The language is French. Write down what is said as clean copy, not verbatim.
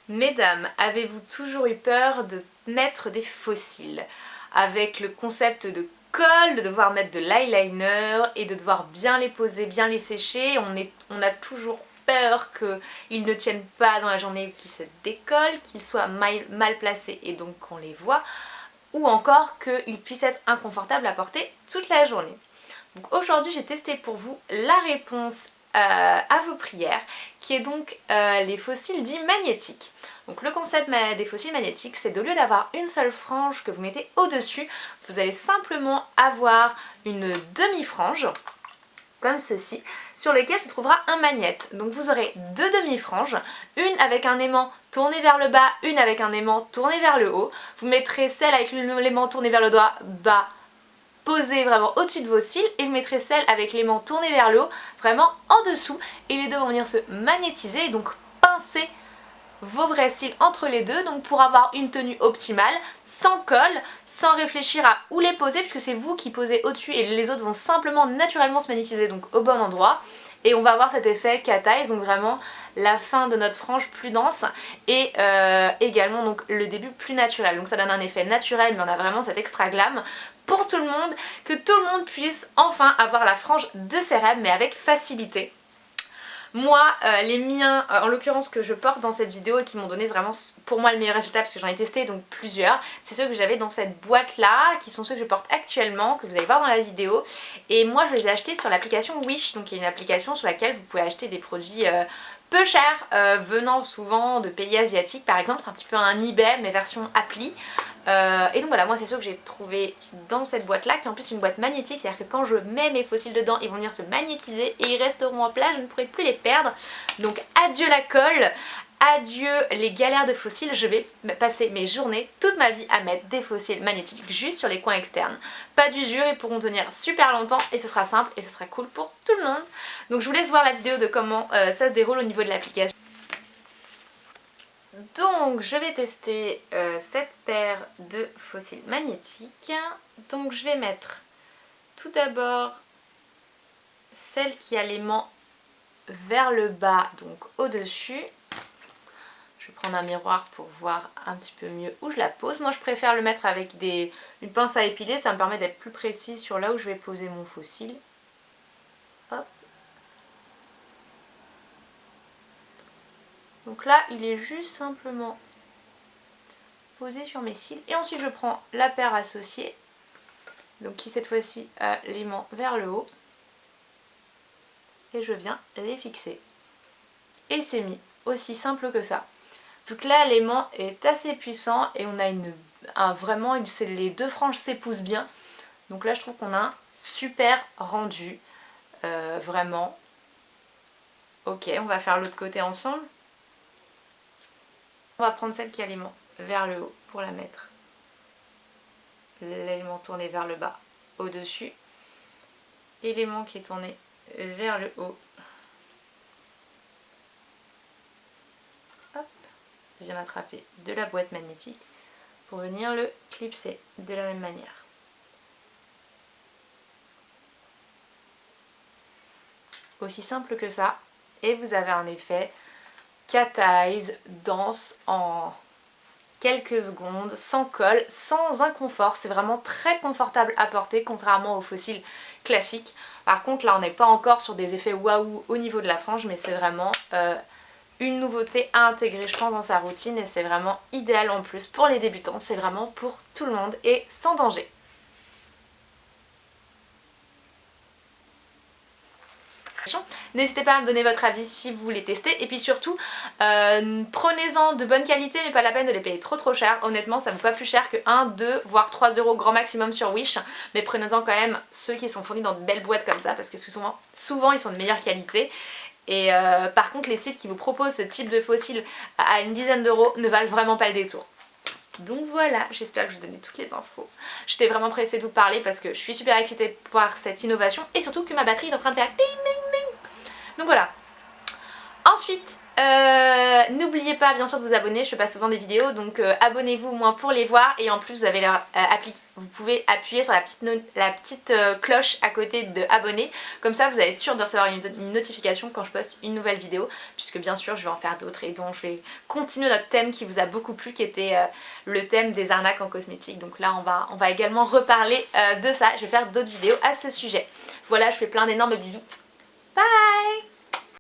Mesdames, avez-vous toujours eu peur de mettre des fossiles? Avec le concept de colle, de devoir mettre de l'eyeliner et de devoir bien les poser, bien les sécher, on a toujours peur qu'ils ne tiennent pas dans la journée, qu'ils se décollent, qu'ils soient mal placés et donc qu'on les voit, ou encore qu'ils puissent être inconfortables à porter toute la journée. Donc aujourd'hui j'ai testé pour vous la réponse à vos prières, qui est donc les fossiles dits magnétiques. Donc le concept des fossiles magnétiques, c'est au lieu d'avoir une seule frange que vous mettez au-dessus, vous allez simplement avoir une demi-frange, comme ceci, sur lequel se trouvera un magnète. Donc vous aurez deux demi-franges, une avec un aimant tourné vers le bas, une avec un aimant tourné vers le haut. Vous mettrez celle avec l'aimant tourné vers le bas, posée vraiment au-dessus de vos cils, et vous mettrez celle avec l'aimant tourné vers le haut, vraiment en dessous, et les deux vont venir se magnétiser et donc pincer vos vrais cils entre les deux, donc pour avoir une tenue optimale, sans colle, sans réfléchir à où les poser, puisque c'est vous qui posez au-dessus et les autres vont simplement naturellement se magnétiser donc au bon endroit. Et on va avoir cet effet cat eyes, donc vraiment la fin de notre frange plus dense et également donc le début plus naturel. Donc ça donne un effet naturel, mais on a vraiment cet extra glam pour tout le monde, que tout le monde puisse enfin avoir la frange de ses rêves, mais avec facilité. Moi, les miens, en l'occurrence que je porte dans cette vidéo et qui m'ont donné vraiment pour moi le meilleur résultat, parce que j'en ai testé donc plusieurs, c'est ceux que j'avais dans cette boîte là, qui sont ceux que je porte actuellement, que vous allez voir dans la vidéo. Et moi je les ai achetés sur l'application Wish, donc il y a une application sur laquelle vous pouvez acheter des produits peu chers, venant souvent de pays asiatiques par exemple. C'est un petit peu un eBay mais version appli. Et donc voilà, moi c'est ceux que j'ai trouvé dans cette boîte là, qui est en plus une boîte magnétique, c'est à dire que quand je mets mes fossiles dedans, ils vont venir se magnétiser et ils resteront en place, je ne pourrai plus les perdre. Donc adieu la colle, adieu les galères de fossiles, je vais passer mes journées, toute ma vie à mettre des fossiles magnétiques juste sur les coins externes. Pas d'usure, ils pourront tenir super longtemps et ce sera simple et ce sera cool pour tout le monde. Donc je vous laisse voir la vidéo de comment ça se déroule au niveau de l'application. Donc je vais tester cette paire de fossiles magnétiques. Donc je vais mettre tout d'abord celle qui a l'aimant vers le bas, donc au-dessus. Je vais prendre un miroir pour voir un petit peu mieux où je la pose. Moi je préfère le mettre avec une pince à épiler, ça me permet d'être plus précis sur là où je vais poser mon fossile. Hop. Donc là, il est juste simplement posé sur mes cils. Et ensuite, je prends la paire associée, donc qui cette fois-ci a l'aimant vers le haut. Et je viens les fixer. Et c'est mis, aussi simple que ça. Vu que là, l'aimant est assez puissant et on a vraiment, les deux franges s'épousent bien. Donc là, je trouve qu'on a un super rendu. Vraiment. Ok, on va faire l'autre côté ensemble. On va prendre celle qui a l'aimant vers le haut pour la mettre. L'élément tourné vers le bas au-dessus. Et l'élément qui est tourné vers le haut. Hop. Je viens attraper de la boîte magnétique pour venir le clipser de la même manière. Aussi simple que ça. Et vous avez un effet cat eyes dense en quelques secondes, sans colle, sans inconfort. C'est vraiment très confortable à porter, contrairement aux fossiles classiques. Par contre là on n'est pas encore sur des effets waouh au niveau de la frange, mais c'est vraiment une nouveauté à intégrer je pense dans sa routine, et c'est vraiment idéal en plus pour les débutants. C'est vraiment pour tout le monde et sans danger. N'hésitez pas à me donner votre avis si vous voulez tester, et puis surtout prenez-en de bonne qualité, mais pas la peine de les payer trop cher. Honnêtement ça ne vaut pas plus cher que 1, 2 voire 3 € grand maximum sur Wish, mais prenez-en quand même ceux qui sont fournis dans de belles boîtes comme ça, parce que souvent ils sont de meilleure qualité. Et par contre les sites qui vous proposent ce type de fossiles à une dizaine d'euros ne valent vraiment pas le détour. Donc voilà, j'espère que je vous ai donné toutes les infos. J'étais vraiment pressée de vous parler parce que je suis super excitée par cette innovation, et surtout que ma batterie est en train de faire ding ding ding. Donc voilà. Ensuite, N'oubliez pas bien sûr de vous abonner, je fais pas souvent des vidéos donc abonnez-vous au moins pour les voir et en plus vous avez vous pouvez appuyer sur la petite cloche à côté de abonner, comme ça vous allez être sûr de recevoir une notification quand je poste une nouvelle vidéo, puisque bien sûr je vais en faire d'autres et donc je vais continuer notre thème qui vous a beaucoup plu, qui était le thème des arnaques en cosmétique. Donc là on va également reparler de ça, je vais faire d'autres vidéos à ce sujet. Voilà, je fais plein d'énormes bisous, bye.